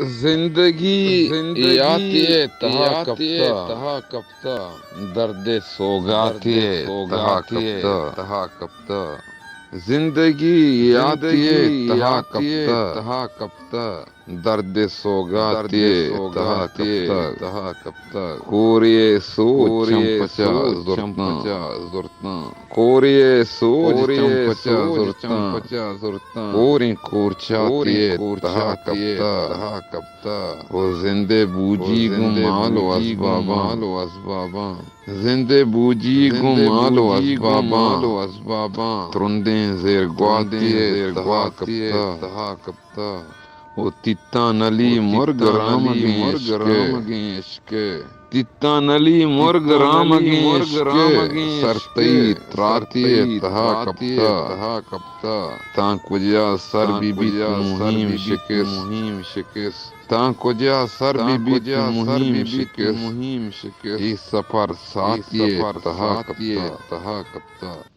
जिंदगी जिंदगी यातिए तहा याती कफ्ता, तहा कफ्ता, दर्दे दर्द सोगातिए तहा सोगाती कफ्ता। तहा कफ्ता। जिंदगी यातिए जिंदगी तहा याती कफ्ता, तहा कफ्ता, दर्दे दर्द सोगातिए तहा सोगाती कफ्ता। तहा कफ्ता। कोरिए सो Koreje चंपचा so जुर्ता, champacha zurtan. कोरिए सोज Koreje चंपचा so जुर्ता। champacha zurtan. कोरी Korin कोरचातिए तहा kurchatiye कफ्ता। taha kapta. वो जिंदे O बूजी zinde गुमालो buji असबाबा, gumalo asbaba. जिंदे बूजी Zinde गुमालो buji असबाबा। gumalo asbaba. तुरंदे जेर Trundin ग्वातिए तहा zergwatiye कप्ता। taha kapta. वो तित्ता नली O मुर्ग titta Ram nali गेशके, murgaram ishke. तित्ता नली मुर्ग Titta Ram nali गेशके। murgaram सरतई ishke. त्रातिए Sartai तहा कप्ता। tratiye taha kapta. ता कुजा सर Ta बीबित kuja sar मुहिम bibit शिकिस। muhim shikis. ता कुजा सर Ta बीबित kuja sar मुहिम bibit शिकिस। muhim shikis. इस सफर Is सातिए safar तहा saatiye कप्ता। taha kapta.